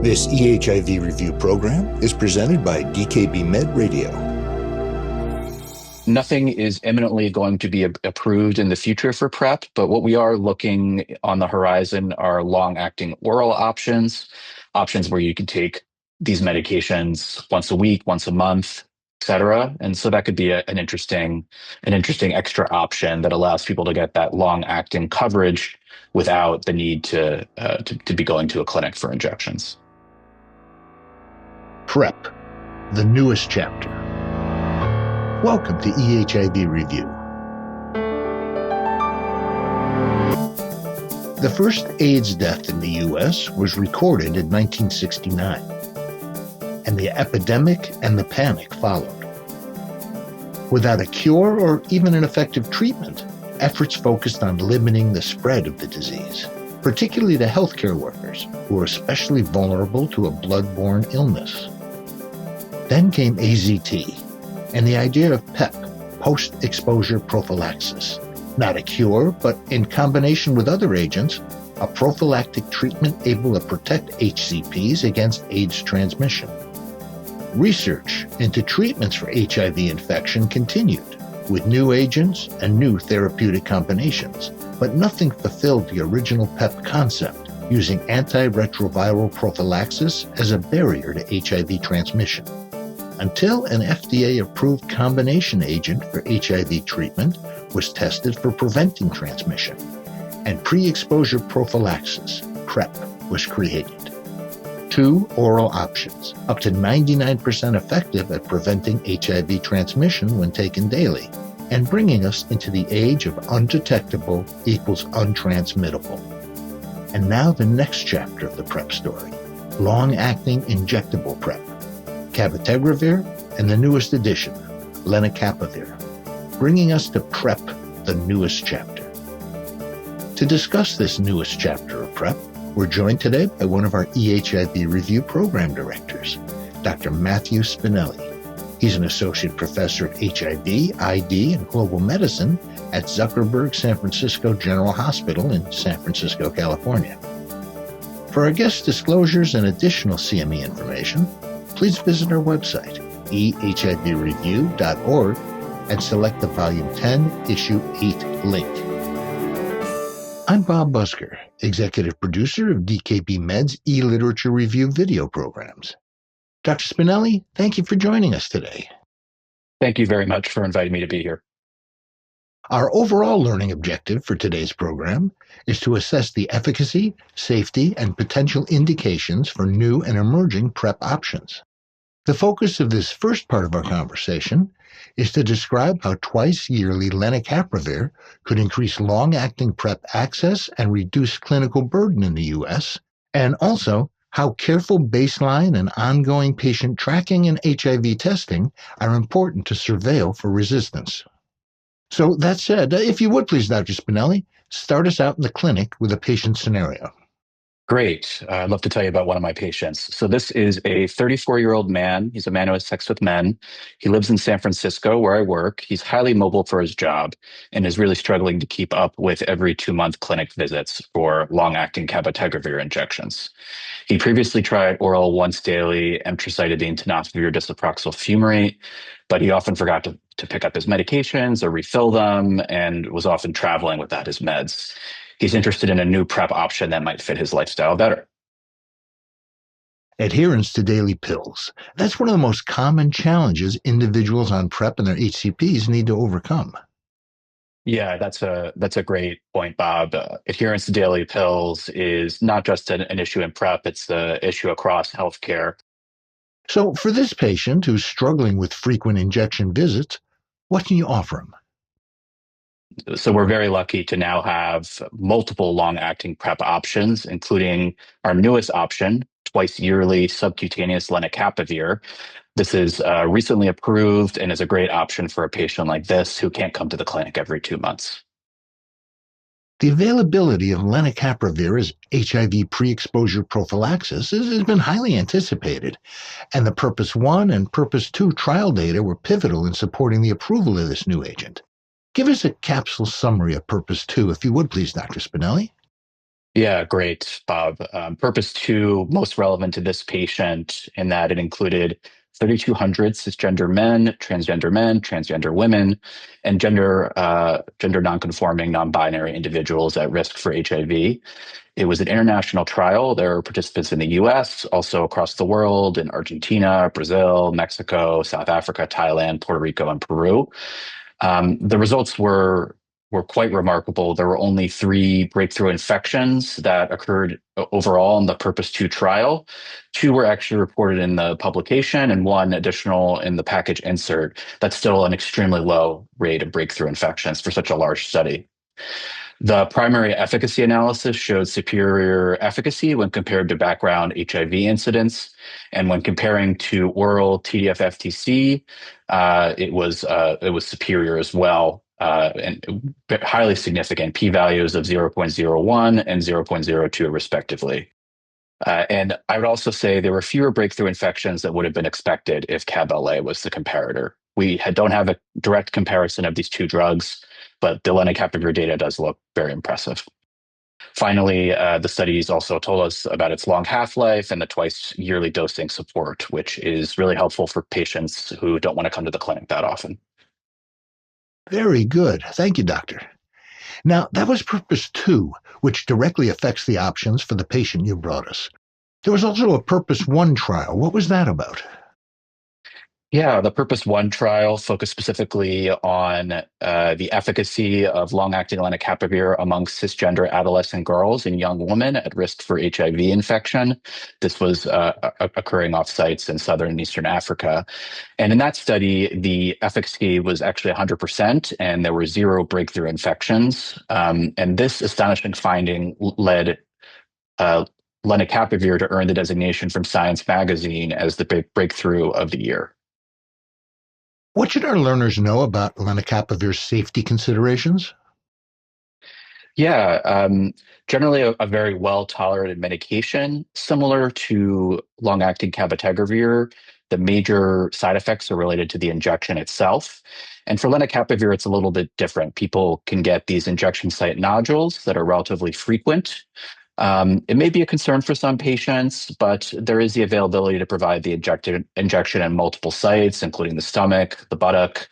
This eHIV review program is presented by DKB Med Radio. Nothing is imminently going to be approved in the future for PrEP, but what we are looking on the horizon are long-acting oral options where you can take these medications once a week, once a month, et cetera. And so that could be an interesting extra option that allows people to get that long-acting coverage without the need to be going to a clinic for injections. PrEP, the newest chapter. Welcome to eHIV Review. The first AIDS death in the U.S. was recorded in 1969, and the epidemic and the panic followed. Without a cure or even an effective treatment, efforts focused on limiting the spread of the disease, particularly to healthcare workers who were especially vulnerable to a blood-borne illness. Then came AZT, and the idea of PrEP, post-exposure prophylaxis. Not a cure, but in combination with other agents, a prophylactic treatment able to protect HCPs against AIDS transmission. Research into treatments for HIV infection continued, with new agents and new therapeutic combinations, but nothing fulfilled the original PrEP concept, using antiretroviral prophylaxis as a barrier to HIV transmission. Until an FDA-approved combination agent for HIV treatment was tested for preventing transmission, and pre-exposure prophylaxis, PrEP, was created. 2 oral options, up to 99% effective at preventing HIV transmission when taken daily, and bringing us into the age of undetectable equals untransmittable. And now the next chapter of the PrEP story, long-acting injectable PrEP. Cabotegravir, and the newest addition, lenacapavir, bringing us to PrEP, the newest chapter. To discuss this newest chapter of PrEP, we're joined today by one of our eHIV Review Program Directors, Dr. Matthew Spinelli. He's an Associate Professor of HIV, ID, and Global Medicine at Zuckerberg San Francisco General Hospital in San Francisco, California. For our guest disclosures and additional CME information, please visit our website, ehivreview.org, and select the Volume 10, Issue 8 link. I'm Bob Busker, Executive Producer of DKB Med's e-literature review video programs. Dr. Spinelli, thank you for joining us today. Thank you very much for inviting me to be here. Our overall learning objective for today's program is to assess the efficacy, safety, and potential indications for new and emerging PrEP options. The focus of this first part of our conversation is to describe how twice-yearly lenacapavir could increase long-acting PrEP access and reduce clinical burden in the U.S., and also how careful baseline and ongoing patient tracking and HIV testing are important to surveil for resistance. So that said, if you would please, Dr. Spinelli, start us out in the clinic with a patient scenario. Great. I'd love to tell you about one of my patients. So this is a 34-year-old man. He's a man who has sex with men. He lives in San Francisco, where I work. He's highly mobile for his job and is really struggling to keep up with every 2-month clinic visits for long-acting cabotegravir injections. He previously tried oral once-daily emtricitabine tenofovir disoproxil fumarate, but he often forgot to pick up his medications or refill them and was often traveling without his meds. He's interested in a new PrEP option that might fit his lifestyle better. Adherence to daily pills. That's one of the most common challenges individuals on PrEP and their HCPs need to overcome. Yeah, that's a great point, Bob. Adherence to daily pills is not just an issue in PrEP, it's the issue across healthcare. So for this patient who's struggling with frequent injection visits, what can you offer him? So we're very lucky to now have multiple long-acting PrEP options, including our newest option, twice-yearly subcutaneous lenacapavir. This is recently approved and is a great option for a patient like this who can't come to the clinic every 2 months. The availability of lenacapavir as HIV pre-exposure prophylaxis has been highly anticipated, and the PURPOSE 1 and PURPOSE 2 trial data were pivotal in supporting the approval of this new agent. Give us a capsule summary of PURPOSE 2, if you would please, Dr. Spinelli. Yeah, great, Bob. Purpose two, most relevant to this patient in that it included 3,200 cisgender men, transgender women, and gender nonconforming, non-binary individuals at risk for HIV. It was an international trial. There were participants in the US, also across the world, in Argentina, Brazil, Mexico, South Africa, Thailand, Puerto Rico, and Peru. The results were quite remarkable. There were only three breakthrough infections that occurred overall in the Purpose 2 trial. Two were actually reported in the publication and one additional in the package insert. That's still an extremely low rate of breakthrough infections for such a large study. The primary efficacy analysis showed superior efficacy when compared to background HIV incidence. And when comparing to oral TDF-FTC, it was superior as well, and highly significant p-values of 0.01 and 0.02 respectively. And I would also say there were fewer breakthrough infections that would have been expected if CAB-LA was the comparator. Don't have a direct comparison of these two drugs, but the lenacapavir data does look very impressive. Finally, the studies also told us about its long half-life and the twice yearly dosing support, which is really helpful for patients who don't want to come to the clinic that often. Very good. Thank you, doctor. Now, that was Purpose 2, which directly affects the options for the patient you brought us. There was also a Purpose 1 trial. What was that about? Yeah, the Purpose 1 trial focused specifically on the efficacy of long-acting lenacapavir among cisgender adolescent girls and young women at risk for HIV infection. This was occurring off sites in Southern and Eastern Africa. And in that study, the efficacy was actually 100%, and there were zero breakthrough infections. And this astonishing finding led lenacapavir to earn the designation from Science Magazine as the big breakthrough of the year. What should our learners know about lenacapavir's safety considerations? Yeah, generally a very well-tolerated medication, similar to long-acting cabotegravir. The major side effects are related to the injection itself. And for lenacapavir, it's a little bit different. People can get these injection site nodules that are relatively frequent. It may be a concern for some patients, but there is the availability to provide the injection in multiple sites, including the stomach, the buttock,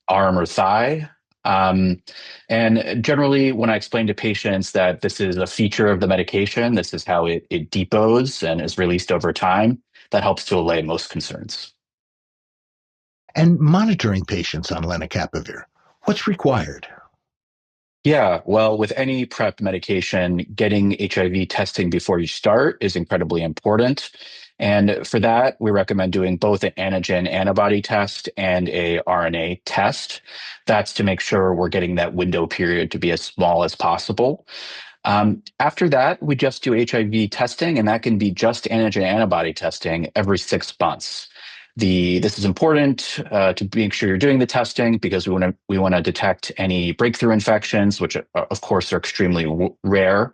arm, or thigh. Um, and generally, when I explain to patients that this is a feature of the medication, this is how it depots and is released over time, that helps to allay most concerns. And monitoring patients on lenacapavir. What's required? Yeah, well, with any PrEP medication, getting HIV testing before you start is incredibly important. And for that, we recommend doing both an antigen antibody test and a RNA test. That's to make sure we're getting that window period to be as small as possible. After that, we just do HIV testing, and that can be just antigen antibody testing every 6 months. This is important to make sure you're doing the testing because we want to detect any breakthrough infections, which of course are extremely rare.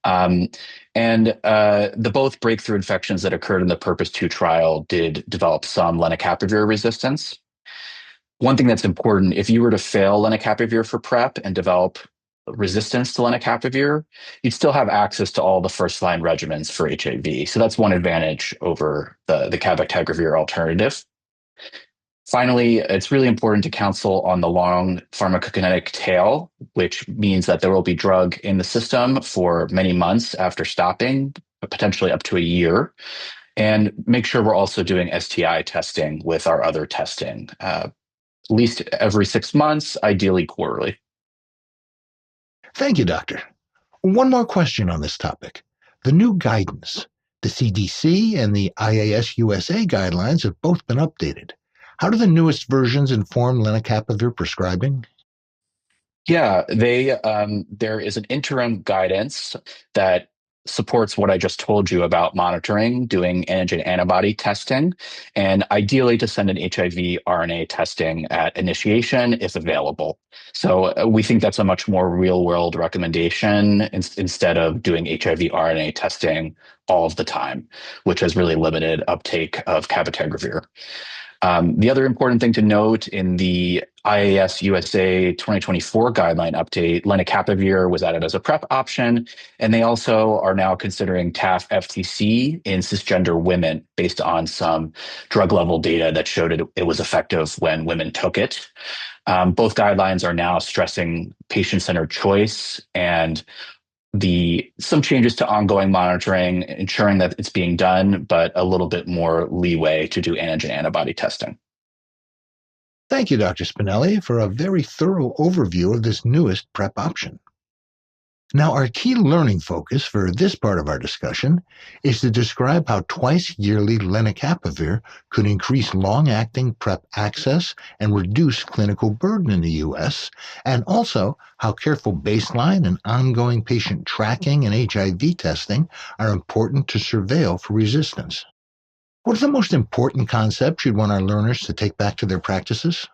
Um, and the both breakthrough infections that occurred in the Purpose 2 trial did develop some lenacapavir resistance. One thing that's important, if you were to fail lenacapavir for PrEP and develop resistance to lenacapavir, you'd still have access to all the first line regimens for HIV. So that's one advantage over the cabotegravir alternative. Finally, it's really important to counsel on the long pharmacokinetic tail, which means that there will be drug in the system for many months after stopping, potentially up to a year. And make sure we're also doing STI testing with our other testing, at least every 6 months, ideally quarterly. Thank you, doctor. One more question on this topic. The new guidance, the CDC and the IAS USA guidelines have both been updated. How do the newest versions inform lenacapavir prescribing? Yeah, there is an interim guidance that supports what I just told you about monitoring, doing antigen antibody testing, and ideally to send an HIV RNA testing at initiation if available. So we think that's a much more real world recommendation instead of doing HIV RNA testing all of the time, which has really limited uptake of cabotegravir. The other important thing to note in the IAS USA 2024 guideline update, lenacapavir was added as a PrEP option, and they also are now considering TAF FTC in cisgender women based on some drug level data that showed it was effective when women took it. Both guidelines are now stressing patient-centered choice and some changes to ongoing monitoring, ensuring that it's being done, but a little bit more leeway to do antigen antibody testing. Thank you, Dr. Spinelli, for a very thorough overview of this newest PrEP option. Now, our key learning focus for this part of our discussion is to describe how twice-yearly lenacapavir could increase long-acting PrEP access and reduce clinical burden in the U.S., and also how careful baseline and ongoing patient tracking and HIV testing are important to surveil for resistance. What are the most important concepts you'd want our learners to take back to their practices?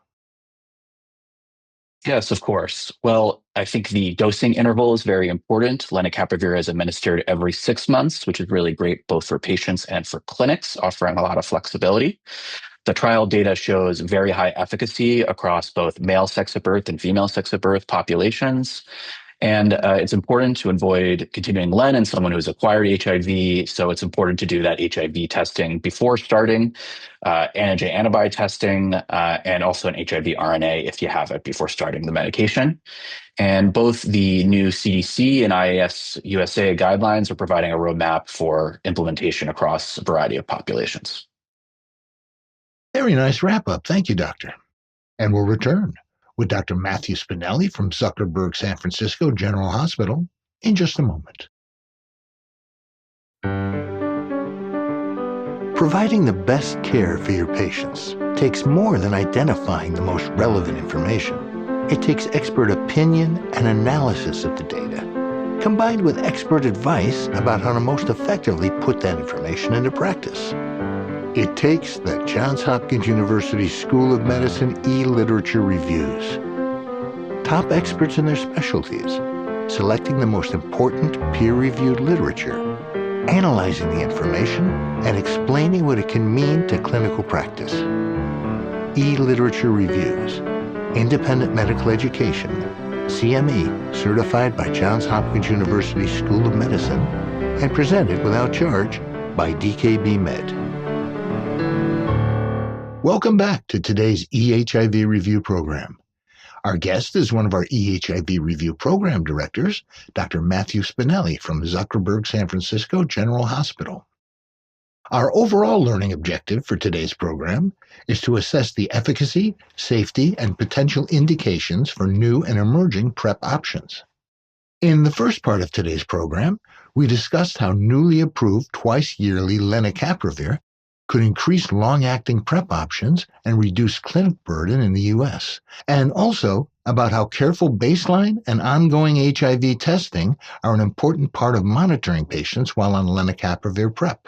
Yes, of course. Well, I think the dosing interval is very important. Lenacapavir is administered every 6 months, which is really great both for patients and for clinics, offering a lot of flexibility. The trial data shows very high efficacy across both male sex at birth and female sex at birth populations. And it's important to avoid continuing len in someone who's acquired HIV. So it's important to do that HIV testing before starting, antigen antibody testing, and also an HIV RNA if you have it before starting the medication. And both the new CDC and IAS USA guidelines are providing a roadmap for implementation across a variety of populations. Very nice wrap-up. Thank you, Doctor. And we'll return with Dr. Matthew Spinelli from Zuckerberg San Francisco General Hospital in just a moment. Providing the best care for your patients takes more than identifying the most relevant information. It takes expert opinion and analysis of the data, combined with expert advice about how to most effectively put that information into practice. It takes the Johns Hopkins University School of Medicine e-literature reviews. Top experts in their specialties, selecting the most important peer-reviewed literature, analyzing the information, and explaining what it can mean to clinical practice. E-literature reviews, independent medical education, CME, certified by Johns Hopkins University School of Medicine, and presented without charge by DKB Med. Welcome back to today's eHIV review program. Our guest is one of our eHIV review program directors, Dr. Matthew Spinelli from Zuckerberg San Francisco General Hospital. Our overall learning objective for today's program is to assess the efficacy, safety, and potential indications for new and emerging PrEP options. In the first part of today's program, we discussed how newly approved twice-yearly lenacapavir could increase long-acting PrEP options and reduce clinic burden in the U.S., and also about how careful baseline and ongoing HIV testing are an important part of monitoring patients while on lenacapavir PrEP.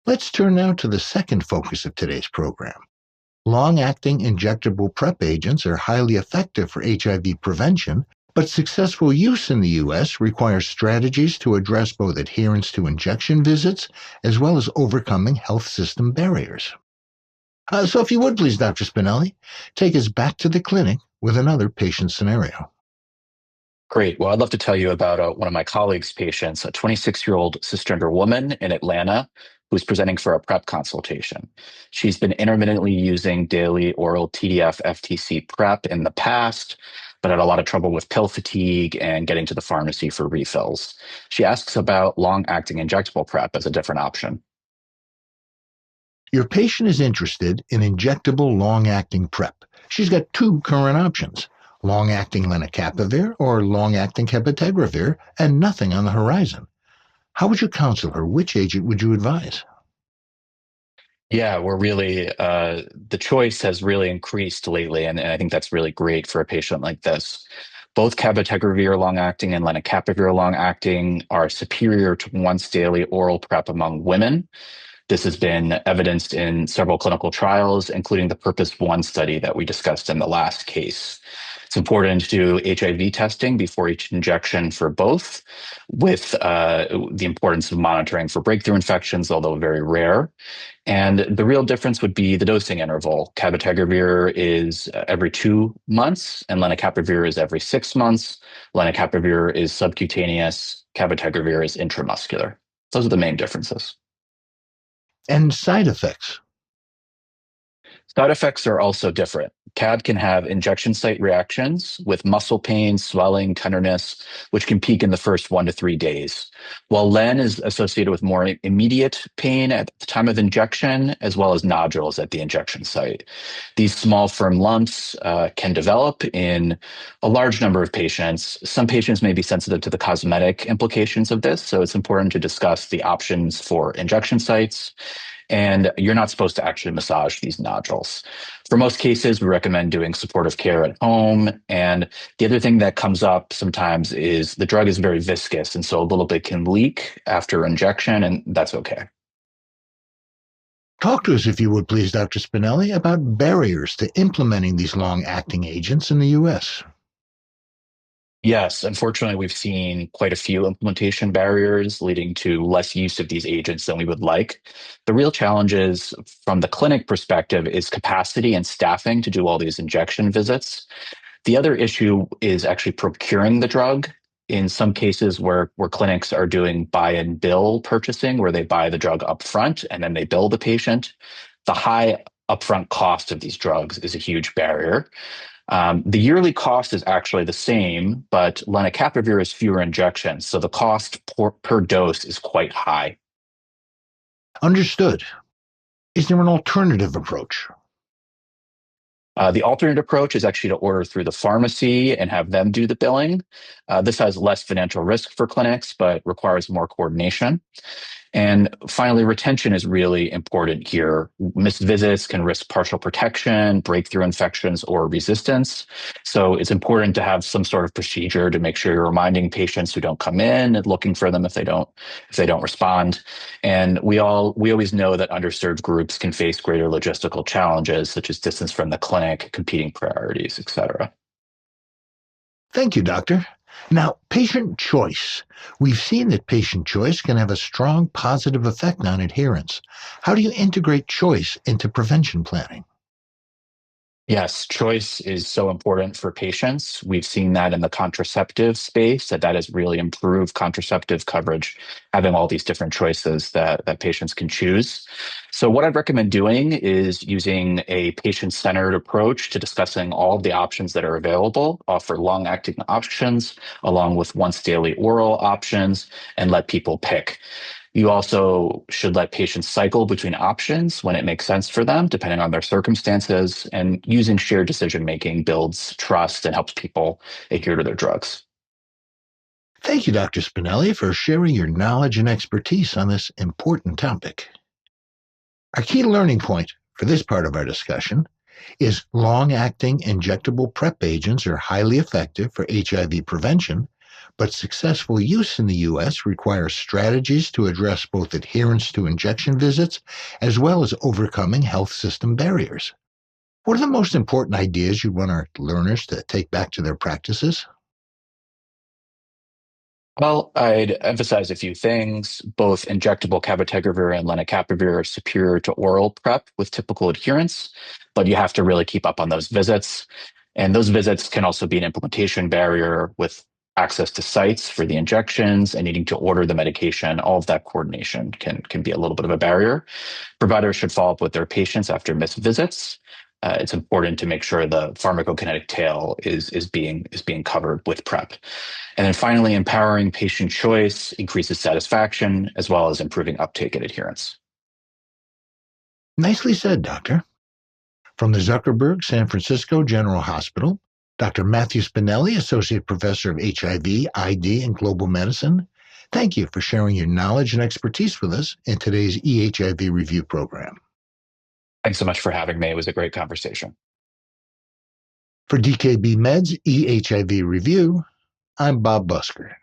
Let's turn now to the second focus of today's program. Long-acting injectable PrEP agents are highly effective for HIV prevention, but successful use in the U.S. requires strategies to address both adherence to injection visits as well as overcoming health system barriers. So if you would please, Dr. Spinelli, take us back to the clinic with another patient scenario. Great. Well, I'd love to tell you about one of my colleagues' patients, a 26-year-old cisgender woman in Atlanta who's presenting for a PrEP consultation. She's been intermittently using daily oral TDF FTC PrEP in the past, but had a lot of trouble with pill fatigue and getting to the pharmacy for refills. She asks about long-acting injectable PrEP as a different option. Your patient is interested in injectable long-acting PrEP. She's got two current options, long-acting lenacapavir or long-acting cabotegravir, and nothing on the horizon. How would you counsel her? Which agent would you advise? Yeah, we're really, the choice has really increased lately, and I think that's really great for a patient like this. Both cabotegravir long-acting and lenacapavir long-acting are superior to once-daily oral PrEP among women. This has been evidenced in several clinical trials, including the PURPOSE 1 study that we discussed in the last case. It's important to do HIV testing before each injection for both, with the importance of monitoring for breakthrough infections, although very rare. And the real difference would be the dosing interval. Cabotegravir is every 2 months, and lenacapavir is every 6 months. Lenacapavir is subcutaneous, cabotegravir is intramuscular. Those are the main differences. And side effects. Side effects are also different. CAD can have injection site reactions with muscle pain, swelling, tenderness, which can peak in the first 1 to 3 days. While LEN is associated with more immediate pain at the time of injection, as well as nodules at the injection site. These small, firm lumps can develop in a large number of patients. Some patients may be sensitive to the cosmetic implications of this, so it's important to discuss the options for injection sites. And you're not supposed to actually massage these nodules. For most cases, we recommend doing supportive care at home. And the other thing that comes up sometimes is the drug is very viscous, and so a little bit can leak after injection, and that's okay. Talk to us, if you would please, Dr. Spinelli, about barriers to implementing these long-acting agents in the U.S. Yes, unfortunately, we've seen quite a few implementation barriers leading to less use of these agents than we would like. The real challenges from the clinic perspective is capacity and staffing to do all these injection visits. The other issue is actually procuring the drug. In some cases where clinics are doing buy and bill purchasing, where they buy the drug up front and then they bill the patient, the high upfront cost of these drugs is a huge barrier. The yearly cost is actually the same, but lenacapavir has fewer injections, so the cost per dose is quite high. Understood. Is there an alternative approach? The alternate approach is actually to order through the pharmacy and have them do the billing. This has less financial risk for clinics, but requires more coordination. And finally, retention is really important here. Missed visits can risk partial protection, breakthrough infections, or resistance. So it's important to have some sort of procedure to make sure you're reminding patients who don't come in and looking for them if they don't respond. And we always know that underserved groups can face greater logistical challenges, such as distance from the clinic, competing priorities, et cetera. Thank you, Doctor. Now, patient choice. We've seen that patient choice can have a strong positive effect on adherence. How do you integrate choice into prevention planning? Yes, choice is so important for patients. We've seen that in the contraceptive space, that has really improved contraceptive coverage, having all these different choices that patients can choose. So what I'd recommend doing is using a patient-centered approach to discussing all of the options that are available, offer long-acting options, along with once-daily oral options, and let people pick. You also should let patients cycle between options when it makes sense for them, depending on their circumstances. And using shared decision making builds trust and helps people adhere to their drugs. Thank you, Dr. Spinelli, for sharing your knowledge and expertise on this important topic. Our key learning point for this part of our discussion is long-acting injectable PrEP agents are highly effective for HIV prevention, but successful use in the U.S. requires strategies to address both adherence to injection visits as well as overcoming health system barriers. What are the most important ideas you want our learners to take back to their practices? Well, I'd emphasize a few things. Both injectable cabotegravir and lenacapavir are superior to oral PrEP with typical adherence, but you have to really keep up on those visits. And those visits can also be an implementation barrier with access to sites for the injections and needing to order the medication. All of that coordination can be a little bit of a barrier. Providers should follow up with their patients after missed visits. It's important to make sure the pharmacokinetic tail is being covered with PrEP. And then finally, empowering patient choice increases satisfaction as well as improving uptake and adherence. Nicely said, Doctor. From the Zuckerberg San Francisco General Hospital, Dr. Matthew Spinelli, Associate Professor of HIV, ID, and Global Medicine, thank you for sharing your knowledge and expertise with us in today's eHIV review program. Thanks so much for having me. It was a great conversation. For DKB Med's eHIV review, I'm Bob Busker.